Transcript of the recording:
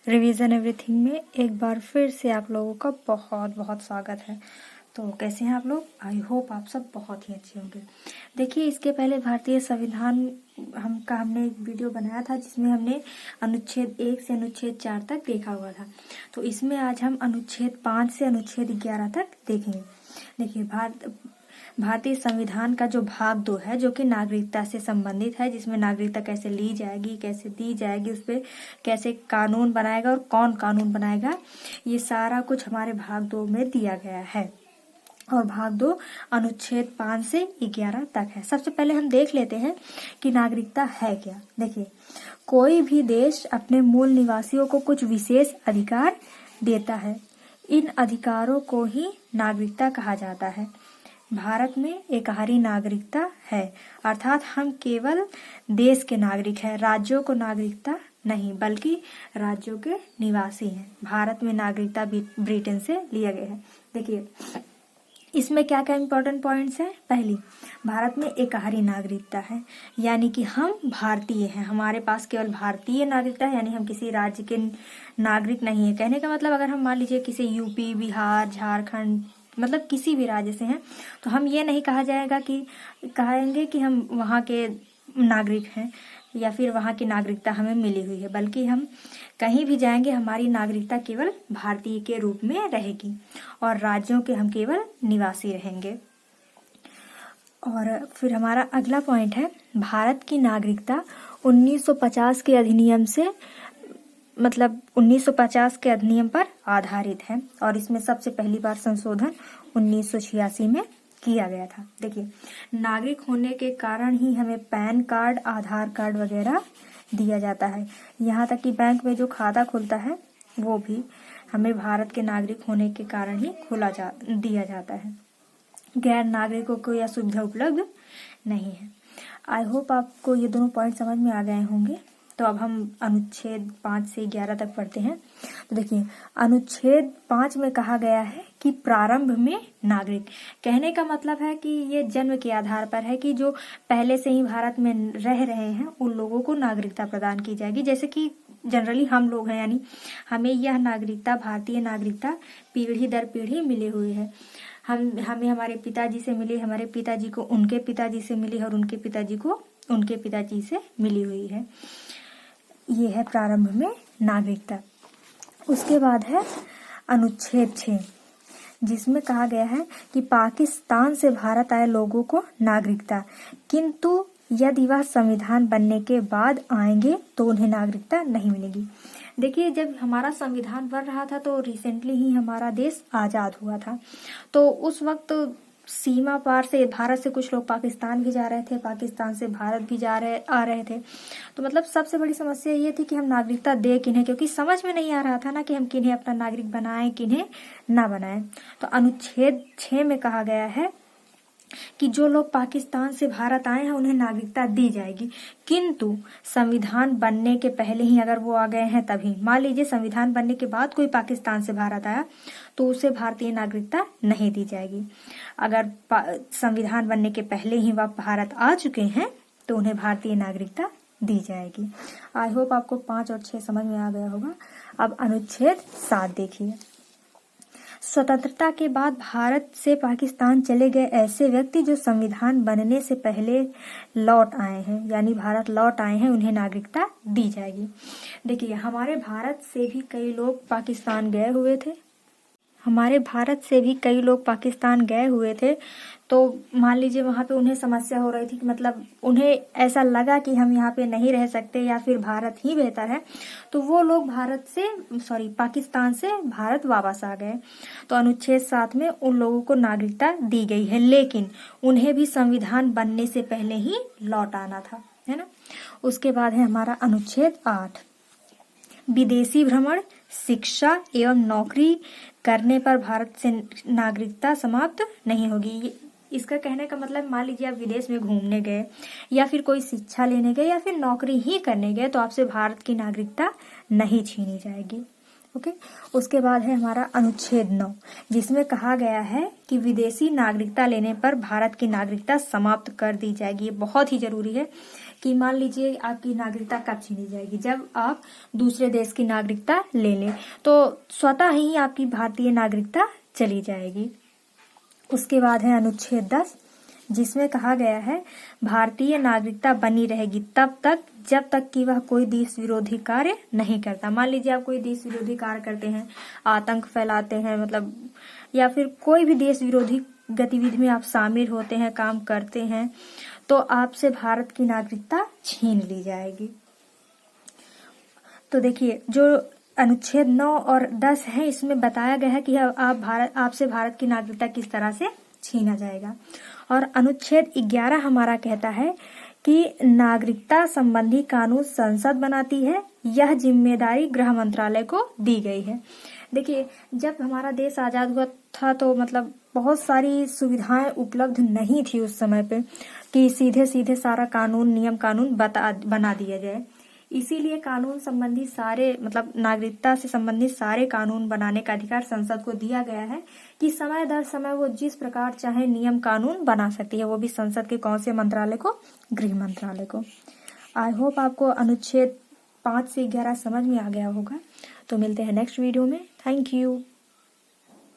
Revision everything में एक बार फिर से आप लोगों का बहुत बहुत स्वागत है। तो कैसे हैं आप लोग? आई होप आप सब बहुत ही अच्छे होंगे। देखिए, इसके पहले भारतीय संविधान हमने एक वीडियो बनाया था जिसमें हमने अनुच्छेद 1 से अनुच्छेद 4 तक देखा हुआ था। तो इसमें आज हम अनुच्छेद 5 से अनुच्छेद 11 तक देखेंगे। देखिए, भारतीय संविधान का जो भाग 2 है, जो कि नागरिकता से संबंधित है, जिसमें नागरिकता कैसे ली जाएगी, कैसे दी जाएगी, उस पर कैसे कानून बनाएगा और कौन कानून बनाएगा, ये सारा कुछ हमारे भाग 2 में दिया गया है। और भाग 2 अनुच्छेद 5 से 11 तक है। सबसे पहले हम देख लेते हैं कि नागरिकता है क्या। देखिए, कोई भी देश अपने मूल निवासियों को कुछ विशेष अधिकार देता है। इन अधिकारों को ही नागरिकता कहा जाता है। भारत में एकहारी नागरिकता है, अर्थात हम केवल देश के नागरिक हैं, राज्यों को नागरिकता नहीं, बल्कि राज्यों के निवासी हैं। भारत में नागरिकता ब्रिटेन से लिया गया है। देखिए, इसमें क्या क्या इंपॉर्टेंट पॉइंट्स हैं। पहली, भारत में एकहारी नागरिकता है, यानी कि हम भारतीय हैं, हमारे पास केवल भारतीय नागरिकता है, यानी हम किसी राज्य के नागरिक नहीं है। कहने का मतलब, अगर हम मान लीजिए किसी यूपी, बिहार, झारखंड, मतलब किसी भी राज्य से हैं, तो हम ये नहीं कहेंगे कि हम वहाँ के नागरिक हैं या फिर वहाँ की नागरिकता हमें मिली हुई है, बल्कि हम कहीं भी जाएंगे हमारी नागरिकता केवल भारतीय के रूप में रहेगी और राज्यों के हम केवल निवासी रहेंगे। और फिर हमारा अगला पॉइंट है, भारत की नागरिकता 1950 के अधिनियम से 1950 के अधिनियम पर आधारित है और इसमें सबसे पहली बार संशोधन 1986 में किया गया था। देखिए, नागरिक होने के कारण ही हमें पैन कार्ड, आधार कार्ड वगैरह दिया जाता है। यहाँ तक कि बैंक में जो खाता खुलता है वो भी हमें भारत के नागरिक होने के कारण ही दिया जाता है। गैर नागरिकों को यह सुविधा उपलब्ध नहीं है। आई होप आपको ये दोनों पॉइंट समझ में आ गए होंगे। तो अब हम अनुच्छेद 5 से 11 तक पढ़ते हैं। तो देखिए, अनुच्छेद 5 में कहा गया है कि प्रारंभ में नागरिक, कहने का मतलब है कि ये जन्म के आधार पर है कि जो पहले से ही भारत में रह रहे हैं उन लोगों को नागरिकता प्रदान की जाएगी। जैसे कि जनरली हम लोग हैं, यानी हमें यह नागरिकता, भारतीय नागरिकता पीढ़ी दर पीढ़ी मिली हुई है। हमें हमारे पिताजी से मिली, हमारे पिताजी को उनके पिताजी से मिली और उनके पिताजी को उनके पिताजी से मिली हुई है। ये है प्रारंभ में नागरिकता। उसके बाद है अनुच्छेद 6, जिसमें कहा गया है कि पाकिस्तान से भारत आए लोगों को नागरिकता, किंतु यदि वह संविधान बनने के बाद आएंगे तो उन्हें नागरिकता नहीं मिलेगी। देखिए, जब हमारा संविधान बन रहा था तो रिसेंटली ही हमारा देश आजाद हुआ था, तो उस वक्त सीमा पार से भारत से कुछ लोग पाकिस्तान भी जा रहे थे, पाकिस्तान से भारत भी आ रहे थे। तो मतलब सबसे बड़ी समस्या ये थी कि हम नागरिकता दे किन्हें, क्योंकि समझ में नहीं आ रहा था ना कि हम किन्हें अपना नागरिक बनाएं, किन्हें ना बनाएं। तो अनुच्छेद 6 में कहा गया है कि जो लोग पाकिस्तान से भारत आए हैं उन्हें नागरिकता दी जाएगी, किंतु संविधान बनने के पहले ही अगर वो आ गए हैं तभी। मान लीजिए संविधान बनने के बाद कोई पाकिस्तान से भारत आया तो उसे भारतीय नागरिकता नहीं दी जाएगी। अगर संविधान बनने के पहले ही वह भारत आ चुके हैं तो उन्हें भारतीय नागरिकता दी जाएगी। आई होप आपको 5 और 6 समझ में आ गया होगा। अब अनुच्छेद 7 देखिए। स्वतंत्रता के बाद भारत से पाकिस्तान चले गए ऐसे व्यक्ति जो संविधान बनने से पहले लौट आए हैं, यानी भारत लौट आए हैं, उन्हें नागरिकता दी जाएगी। देखिए, हमारे भारत से भी कई लोग पाकिस्तान गए हुए थे, तो मान लीजिए वहां पे उन्हें समस्या हो रही थी कि मतलब उन्हें ऐसा लगा कि हम यहाँ पे नहीं रह सकते या फिर भारत ही बेहतर है, तो वो लोग पाकिस्तान से भारत वापस आ गए। तो अनुच्छेद 7 में उन लोगों को नागरिकता दी गई है, लेकिन उन्हें भी संविधान बनने से पहले ही लौट आना था, है ना। उसके बाद है हमारा अनुच्छेद 8, विदेशी भ्रमण, शिक्षा एवं नौकरी करने पर भारत से नागरिकता समाप्त नहीं होगी। इसका कहने का मतलब, मान लीजिए आप विदेश में घूमने गए या फिर कोई शिक्षा लेने गए या फिर नौकरी ही करने गए तो आपसे भारत की नागरिकता नहीं छीनी जाएगी। ओके। उसके बाद है हमारा अनुच्छेद 9, जिसमें कहा गया है कि विदेशी नागरिकता लेने पर भारत की नागरिकता समाप्त कर दी जाएगी। ये बहुत ही जरूरी है कि मान लीजिए आपकी नागरिकता कब छीनी जाएगी, जब आप दूसरे देश की नागरिकता ले लें तो स्वतः ही आपकी भारतीय नागरिकता चली जाएगी। उसके बाद है अनुच्छेद 10, जिसमें कहा गया है भारतीय नागरिकता बनी रहेगी तब तक जब तक कि वह कोई देश विरोधी कार्य नहीं करता। मान लीजिए आप कोई देश विरोधी कार्य करते हैं, आतंक फैलाते हैं, मतलब या फिर कोई भी देश विरोधी गतिविधि में आप शामिल होते हैं, काम करते हैं, तो आपसे भारत की नागरिकता छीन ली जाएगी। तो देखिए जो अनुच्छेद 9 और 10 है, इसमें बताया गया है कि आपसे भारत की नागरिकता किस तरह से छीना जाएगा। और अनुच्छेद 11 हमारा कहता है कि नागरिकता संबंधी कानून संसद बनाती है, यह जिम्मेदारी गृह मंत्रालय को दी गई है। देखिए जब हमारा देश आजाद हुआ था तो मतलब बहुत सारी सुविधाएं उपलब्ध नहीं थी उस समय पे कि सीधे सीधे सारा कानून नियम कानून बना दिया जाए। इसीलिए कानून संबंधी सारे मतलब नागरिकता से संबंधित सारे कानून बनाने का अधिकार संसद को दिया गया है कि समय दर समय वो जिस प्रकार चाहे नियम कानून बना सकती है, वो भी संसद के कौन से मंत्रालय को, गृह मंत्रालय को। आई होप आपको अनुच्छेद 5 से 11 समझ में आ गया होगा। तो मिलते हैं नेक्स्ट वीडियो में। Thank you.